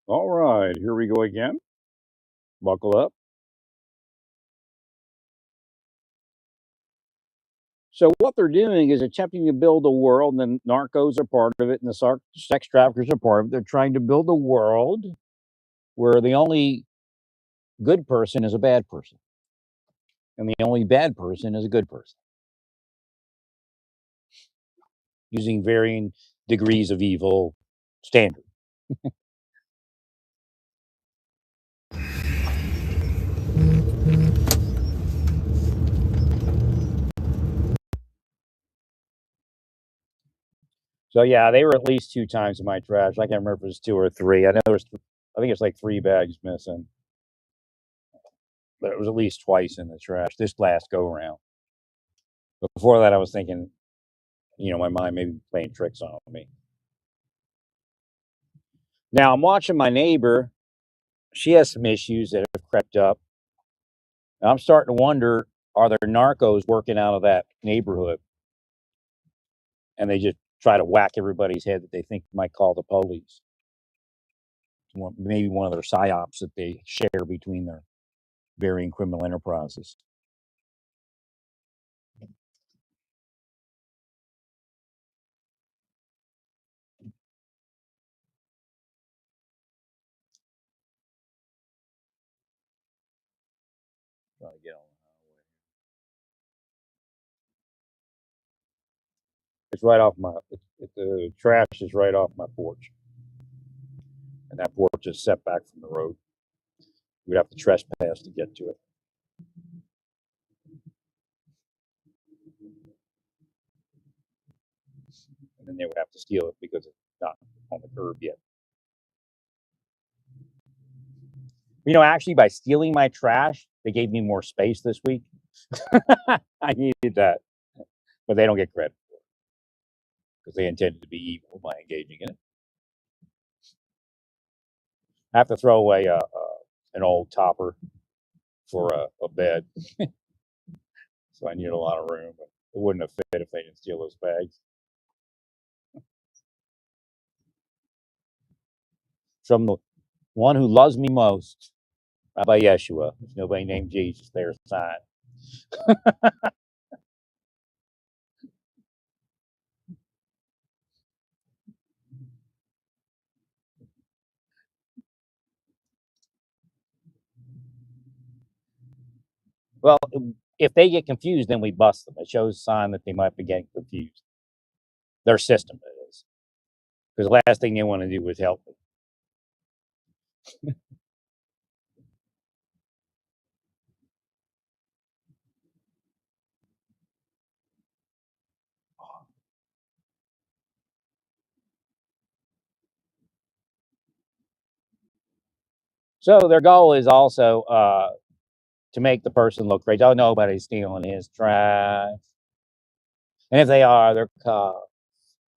All right, here we go again. Buckle up. So, what they're doing is attempting to build a world, and the narcos are part of it, and the sex traffickers are part of it. They're trying to build a world where the only good person is a bad person, and the only bad person is a good person, using varying degrees of evil standard. So, yeah, they were at least two times in my trash. I can't remember if it was two or three. I know I think it's like three bags missing, but it was at least twice in the trash this last go around. But before that, I was thinking, my mind may be playing tricks on me. Now I'm watching my neighbor. She has some issues that have crept up. And I'm starting to wonder, are there narcos working out of that neighborhood? And they just try to whack everybody's head that they think might call the police. Maybe one of their psyops that they share between their varying criminal enterprises. Trying to get on the highway. It's right off the trash is right off my porch. And that porch is set back from the road. We'd have to trespass to get to it. And then they would have to steal it because it's not on the curb yet. Actually, by stealing my trash, they gave me more space this week. I needed that, but they don't get credit because they intended to be evil by engaging in it. I have to throw away an old topper for a bed, so I need a lot of room. But it wouldn't have fit if they didn't steal those bags. From the one who loves me most, Rabbi Yeshua. There's nobody named Jesus there sign. Well, if they get confused, then we bust them. It shows a sign that they might be getting confused. Their system, it is. Because the last thing they want to do is help me. So their goal is also to make the person look great. Oh, nobody's stealing his trash. And if they are, they're caught.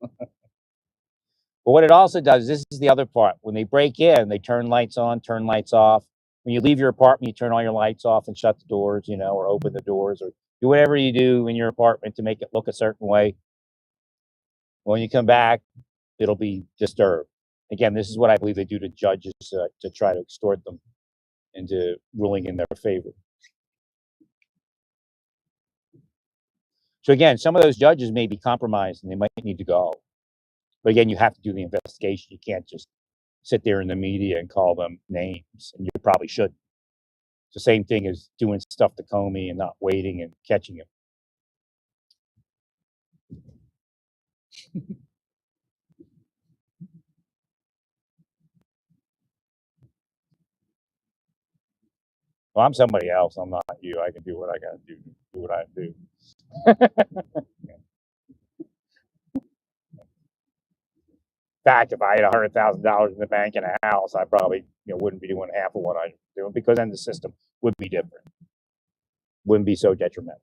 But what it also does, this is the other part. When they break in, they turn lights on, turn lights off. When you leave your apartment, you turn all your lights off and shut the doors, or open the doors or do whatever you do in your apartment to make it look a certain way. When you come back, it'll be disturbed. Again, this is what I believe they do to judges to try to extort them into ruling in their favor. So again, some of those judges may be compromised and they might need to go. But again, you have to do the investigation. You can't just sit there in the media and call them names, and you probably should. It's the same thing as doing stuff to Comey and not waiting and catching him. Well, I'm somebody else. I'm not you. I can do what I got to do what I do. In fact, if I had $100,000 in the bank and a house, I probably wouldn't be doing half of what I'm doing because then the system would be different. Wouldn't be so detrimental.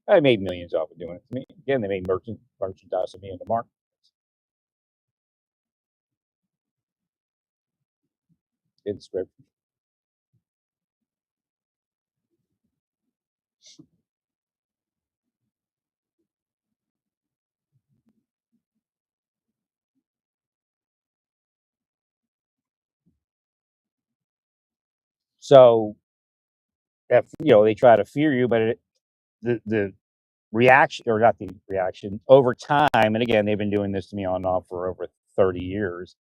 I made millions off of doing it to me. Again, they made merchandise of me in the market. In scripture. So if they try to fear you, but the reaction, or not the reaction, over time, and again, they've been doing this to me on and off for over 30 years,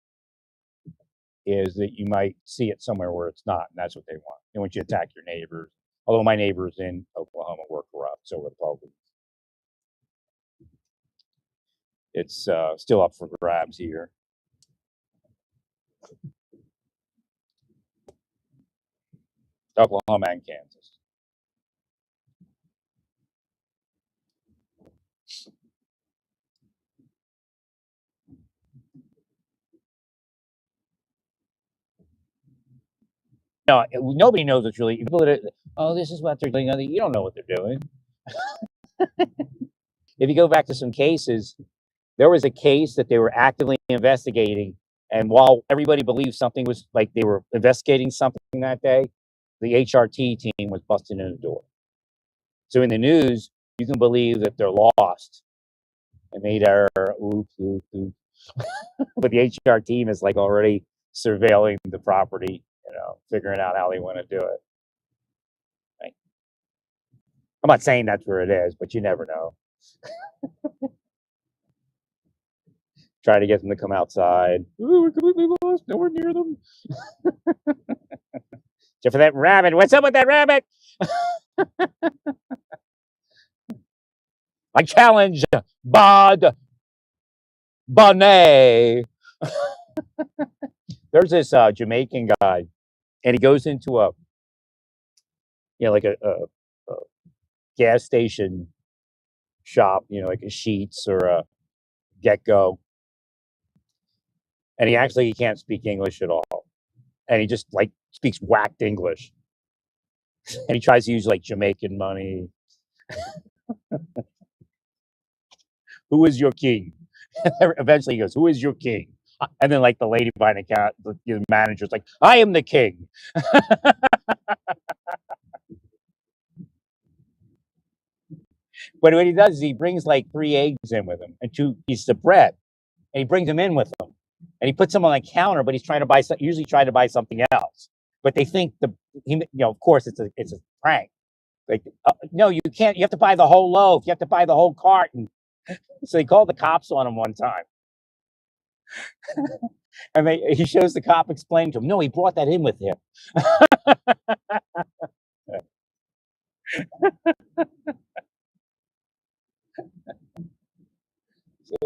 is that you might see it somewhere where it's not, and that's what they want. They want you to attack your neighbors. Although my neighbors in Oklahoma were corrupt, so were the Republicans. It's still up for grabs here. Oklahoma and Kansas. No, nobody knows what's really. People that oh, this is what they're doing. You don't know what they're doing. If you go back to some cases, there was a case that they were actively investigating, and while everybody believed something was like they were investigating something that day, the HRT team was busting in the door. So in the news, you can believe that they're lost and made error. Oops, oops, oops. But the HR team is like already surveilling the property, figuring out how they want to do it. Right? I'm not saying that's where it is, but you never know. Try to get them to come outside. Ooh, we're completely lost. Nowhere near them. Except for that rabbit. What's up with that rabbit? I challenge Bod Bonnet. There's this Jamaican guy, and he goes into like a gas station shop, like a Sheets or a Get Go, and he can't speak English at all, and he just like speaks whacked English, and he tries to use like Jamaican money. Who is your king? Eventually, he goes, "Who is your king?" And then like the lady behind the counter, the manager's like, "I am the king." But what he does is he brings like 3 eggs in with him and 2 pieces of bread, and he brings them in with him, and he puts them on the counter. But he's trying to buy usually trying to buy something else. But they think of course it's a prank. Like, no, you can't. You have to buy the whole loaf. You have to buy the whole carton. So they called the cops on him one time, and he shows the cop explaining to him, no, he brought that in with him. So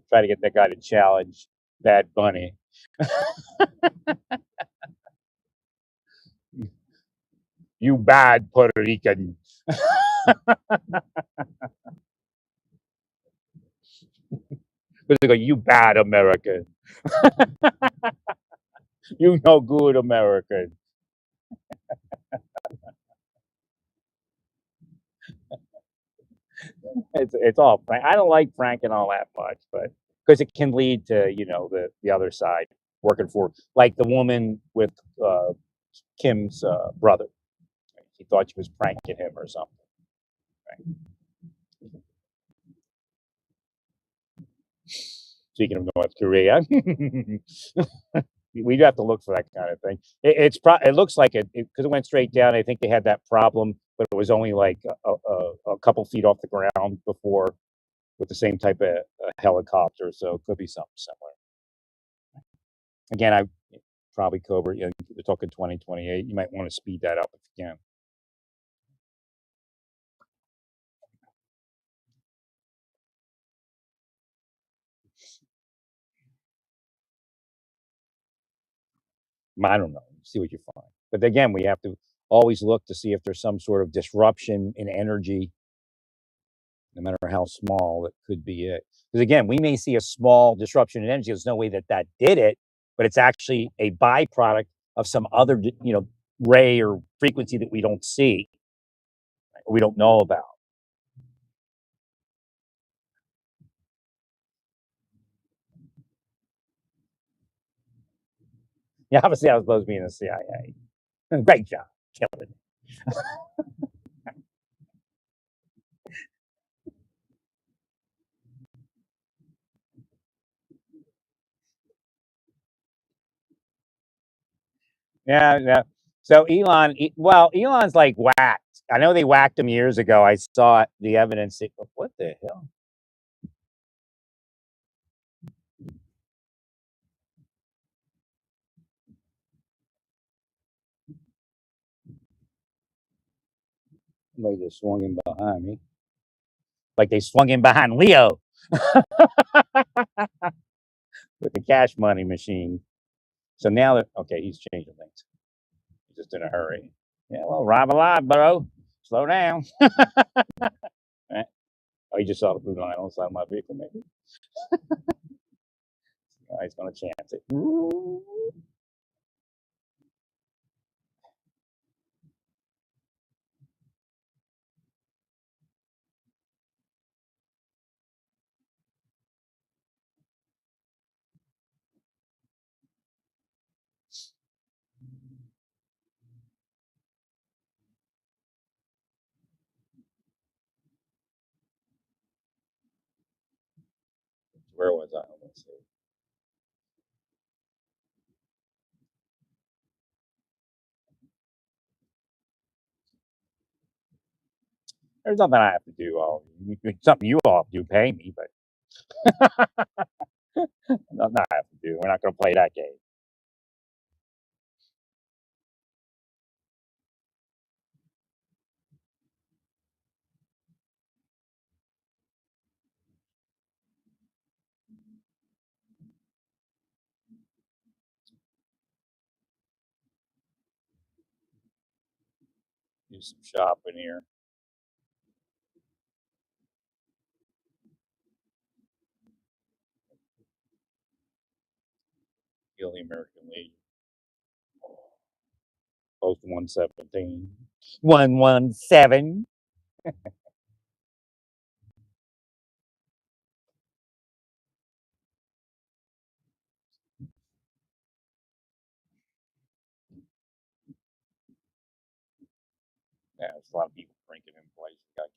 try to get that guy to challenge Bad Bunny. You bad Puerto Rican. But they go, you bad American. You no good American. It's all Frank. I don't like Frank and all that much, but because it can lead to the other side working for, like the woman with Kim's brother. He thought she was pranking him or something. Right? Speaking of North Korea, we do have to look for that kind of thing. It looks like it because it went straight down. I think they had that problem, but it was only like a couple feet off the ground before with the same type of helicopter. So it could be something similar. Again, I probably Cobra. We're talking 2028. You might want to speed that up if you can. I don't know. See what you find. But again, we have to always look to see if there's some sort of disruption in energy, no matter how small. That could be it. Because again, we may see a small disruption in energy. There's no way that did it, but it's actually a byproduct of some other, ray or frequency that we don't see, or we don't know about. Yeah, obviously, I was supposed to be in the CIA. Great job, killing it. Yeah, yeah. So well, Elon's like whacked. I know they whacked him years ago. I saw it, the evidence. What the hell? Somebody just swung in behind me. Like they swung in behind Leo with the cash money machine. So now that okay, he's changing things. He's just in a hurry. Yeah, well, ride a lot, bro. Slow down. Eh, oh, he just saw the blue line on the side of my vehicle, maybe. Oh, he's gonna chance it. Where was I? Let's see. There's nothing I have to do. Something you all do, pay me, but nothing I have to do. We're not going to play that game. Do some shopping here. Kill the American Legion. Post 117. 117. Yeah, there's a lot of people drinking in place. Got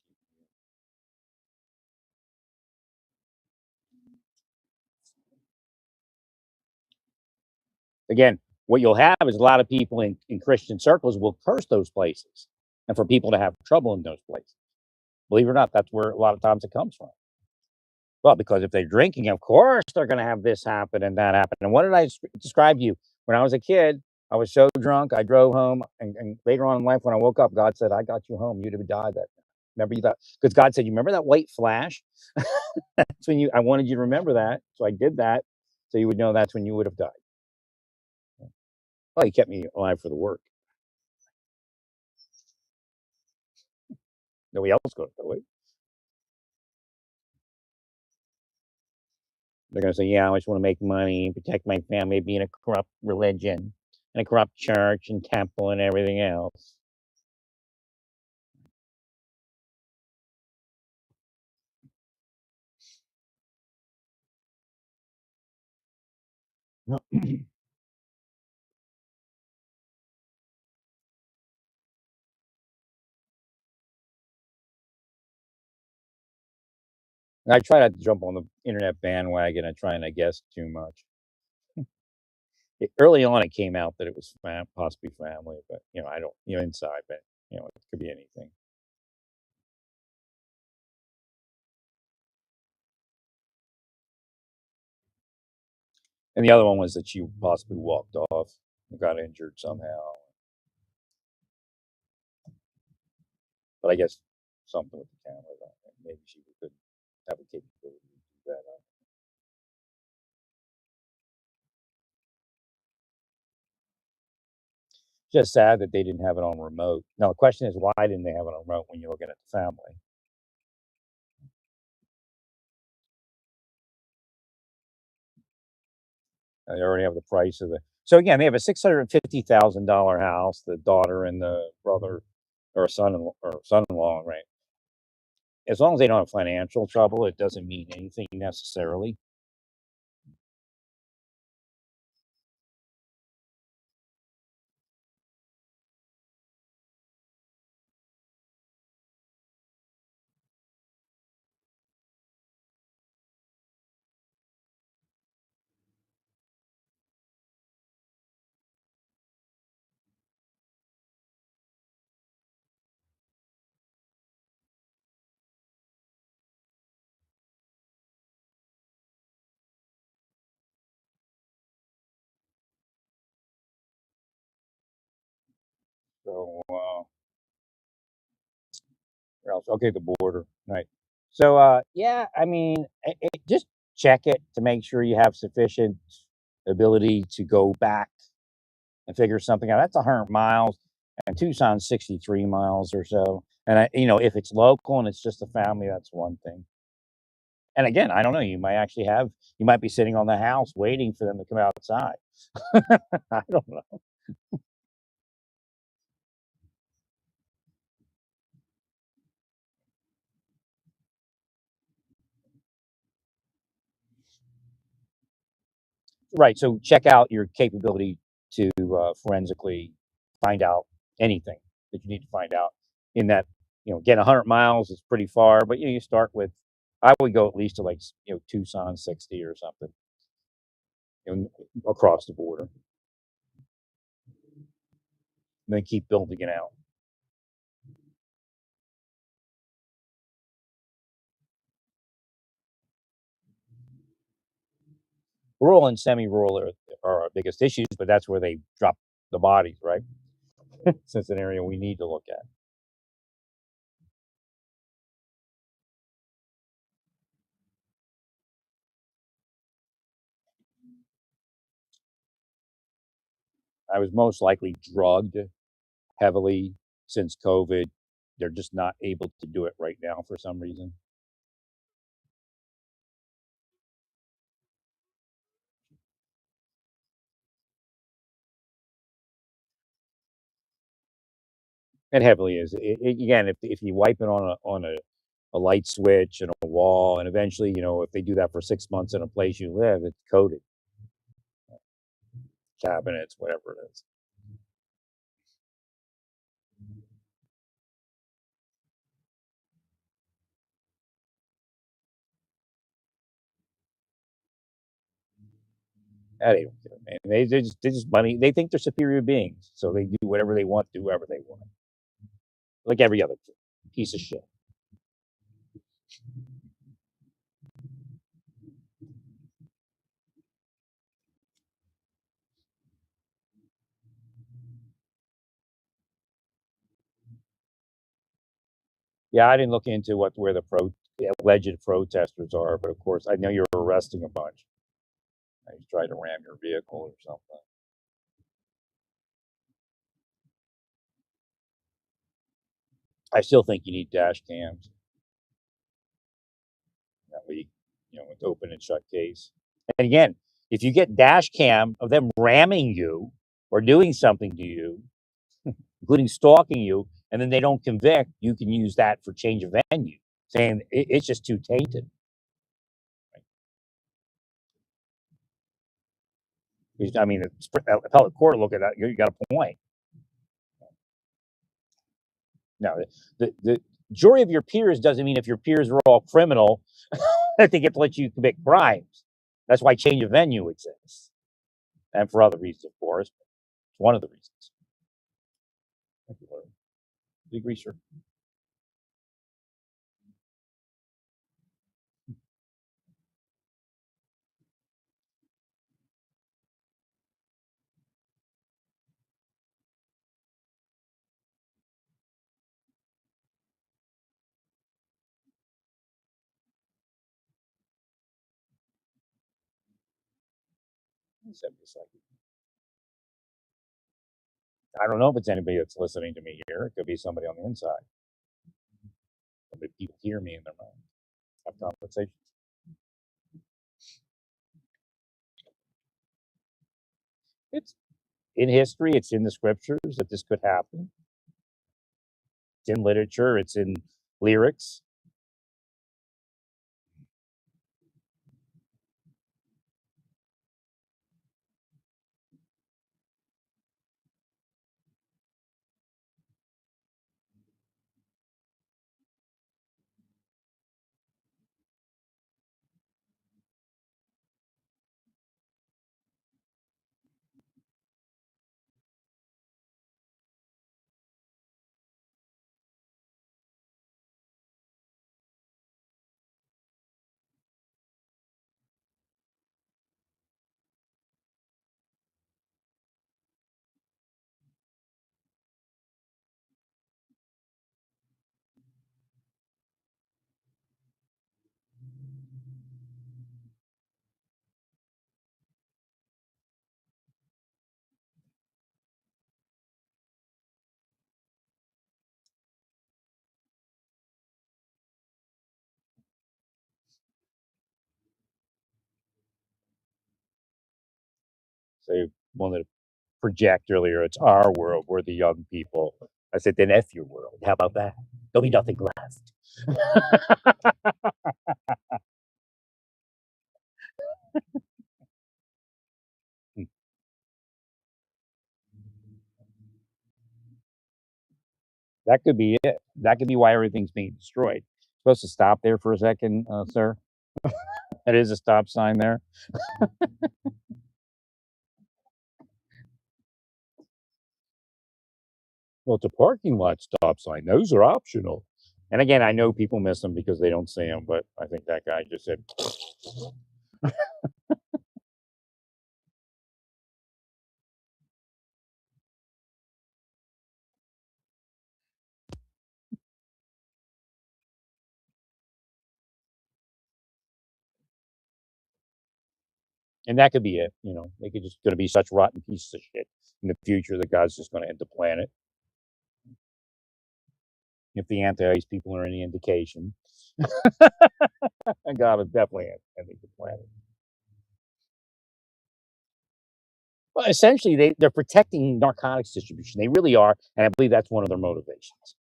again, what you'll have is a lot of people in Christian circles will curse those places, and for people to have trouble in those places. Believe it or not, that's where a lot of times it comes from. Well, because if they're drinking, of course they're going to have this happen and that happen. And what did I describe to you? When I was a kid, I was so drunk, I drove home, and later on in life, when I woke up, God said, "I got you home. You'd have died that night." Remember you thought because God said, "You remember that white flash?" That's when you. I wanted you to remember that, so I did that, so you would know that's when you would have died. Well, He kept me alive for the work. Nobody else going to do it. They're going to say, "Yeah, I just want to make money, protect my family, be in a corrupt religion, and a corrupt church and temple and everything else." I try not to jump on the internet bandwagon and try and I guess too much. Early on, it came out that it was possibly family, but I don't, inside, but it could be anything. And the other one was that she possibly walked off and got injured somehow. But I guess something with the camera. Maybe she could have a capability to do that. Just sad that they didn't have it on remote. Now the question is, why didn't they have it on remote when you're looking at the family? They already have the price of the. So again, they have a $650,000 house. The daughter and the brother, or son-in-law, right? As long as they don't have financial trouble, it doesn't mean anything necessarily. So, where else? Okay, the border, right. So, yeah, I mean, just check it to make sure you have sufficient ability to go back and figure something out. That's 100 miles, and Tucson's 63 miles or so. And if it's local and it's just a family, that's one thing. And again, I don't know. You might be sitting on the house waiting for them to come outside. I don't know. Right. So check out your capability to forensically find out anything that you need to find out. In that, again, 100 miles is pretty far, but you start with, I would go at least to like, Tucson 60 or something, across the border, and then keep building it out. Rural and semi-rural are our biggest issues, but that's where they drop the bodies, right? So it's an area we need to look at. I was most likely drugged heavily since COVID. They're just not able to do it right now for some reason. It heavily is. Again, if you wipe it on a light switch and a wall, and eventually, if they do that for 6 months in a place you live, it's coated cabinets, whatever it is. That ain't good, man. They just money. They think they're superior beings, so they do whatever they want, do whatever they want, like every other piece of shit. Yeah, I didn't look into where the alleged protesters are, but of course, I know you're arresting a bunch. I tried to ram your vehicle or something. I still think you need dash cams. That way, it's open and shut case. And again, if you get dash cam of them ramming you or doing something to you, including stalking you, and then they don't convict, you can use that for change of venue, saying it's just too tainted. I mean, the appellate court look at that. You got a point. Now, the jury of your peers doesn't mean if your peers are all criminal that they get to let you commit crimes. That's why change of venue exists, and for other reasons, of course. It's one of the reasons. Thank you, Larry. We agree, sir. 70 seconds. I don't know if it's anybody that's listening to me here. It could be somebody on the inside. But people hear me in their mind, have conversations. It's in history, it's in the scriptures that this could happen. It's in literature, it's in lyrics. They wanted to project earlier, it's our world, we're the young people. I said, then F your world. How about that? There'll be nothing left. That could be it. That could be why everything's being destroyed. Supposed to stop there for a second, sir? That is a stop sign there. Well, it's a parking lot stop sign. Those are optional. And again, I know people miss them because they don't see them, but I think that guy just said, and that could be it. You know, they could just going to be such rotten pieces of shit in the future that God's just going to end the planet. If the anti-ice people are any indication, and God is definitely ending the planet. Well, essentially, they're protecting narcotics distribution. They really are, and I believe that's one of their motivations.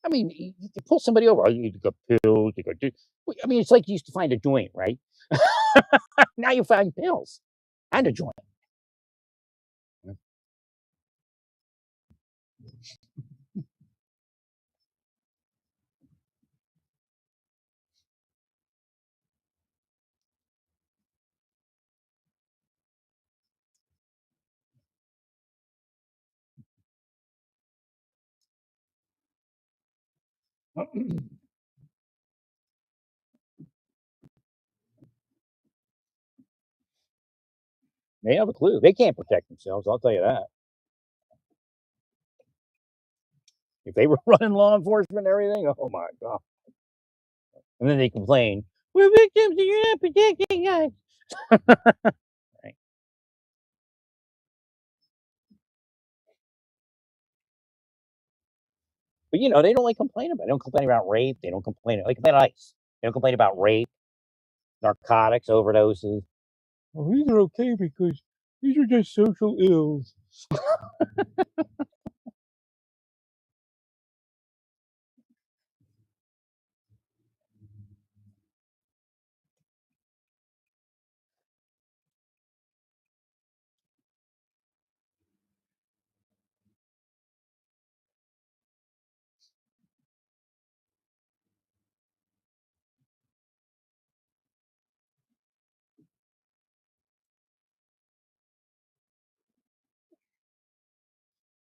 I mean, you pull somebody over, oh, you got pills, you got. I mean, it's like you used to find a joint, right? Now you find pills and a joint. They have a clue. They can't protect themselves. I'll tell you that. If they were running law enforcement and everything, oh my god! And then they complain, "We're victims, and you're not protecting us." Right. But you know, they don't like complain about. It. They don't complain about rape. They don't complain. They complain about ICE. They don't complain about rape, narcotics, overdoses. Oh, these are okay because these are just social ills.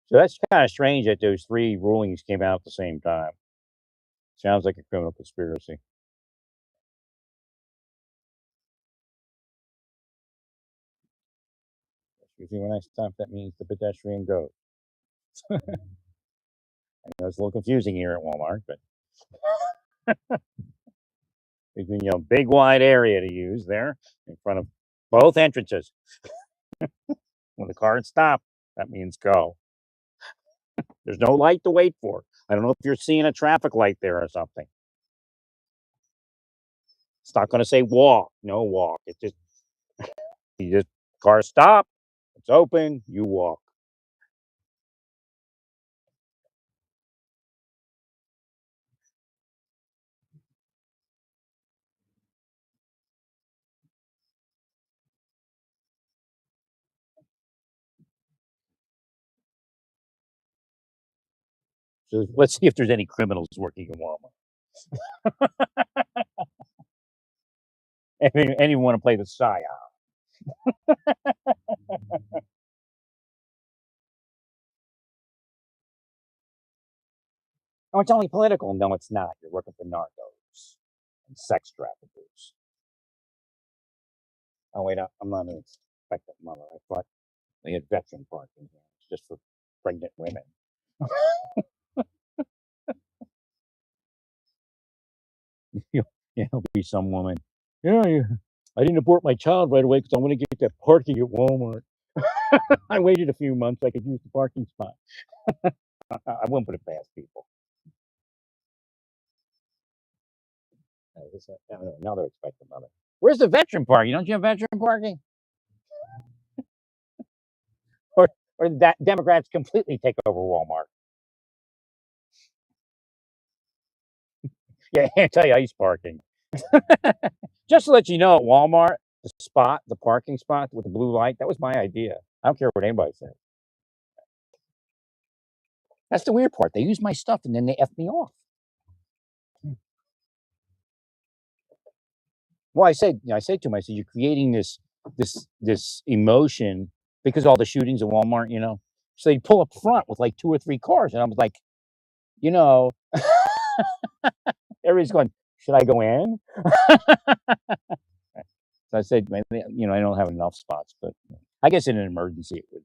So that's kind of strange that those three rulings came out at the same time. Sounds like a criminal conspiracy. Usually when I stop, that means the pedestrian goes. I know it's a little confusing here at Walmart, but you know, big wide area to use there in front of both entrances. When the cars stop, that means go. There's no light to wait for. I don't know if you're seeing a traffic light there or something. It's not going to say walk. No walk. It's just you just car stop. It's open. You walk. So let's see if there's any criminals working in Walmart. Anyone want to play the psyop? Oh, it's only political. No, it's not. You're working for narcos and sex traffickers. Oh wait, I'm not an expectant mother. I thought they had veteran parking here. It's just for pregnant women. Yeah, it'll be some woman. Yeah, yeah. I didn't abort my child right away because I want to get that parking at Walmart. I waited a few months. I could use the parking spot. I wouldn't put it past people. I don't know, now they're expecting another. Where's the veteran parking? Don't you have veteran parking? Or that Democrats completely take over Walmart? Yeah, anti-ice parking. Just to let you know, at Walmart, the parking spot with the blue light, that was my idea. I don't care what anybody says. That's the weird part. They use my stuff and then they F me off. Well, I said to him, I said, you're creating this emotion because all the shootings at Walmart, So they pull up front with like 2 or 3 cars, and I was like, you know, everybody's going, should I go in? So I said, maybe, I don't have enough spots, but I guess in an emergency it would,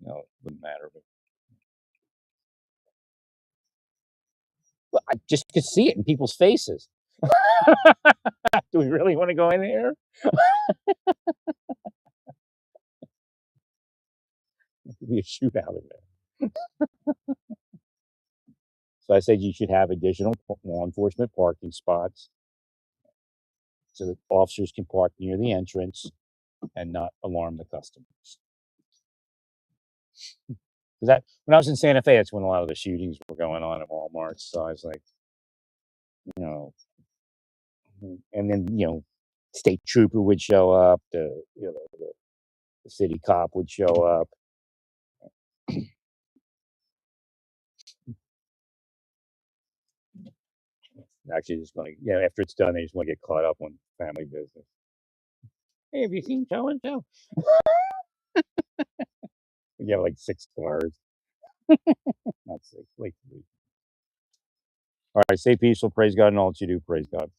it wouldn't matter. But I just could see it in people's faces. Do we really want to go in here? There could be a shootout in there. So I said you should have additional law enforcement parking spots so that officers can park near the entrance and not alarm the customers. Because when I was in Santa Fe, that's when a lot of the shootings were going on at Walmart. So I was like, you know, and then state trooper would show up, the city cop would show up. Actually, just want to, after it's done, they just want to get caught up on family business. Hey, have you seen so and so? We have like 6 cars, not 6, like 3. All right, stay peaceful, praise God, and all that you do, praise God.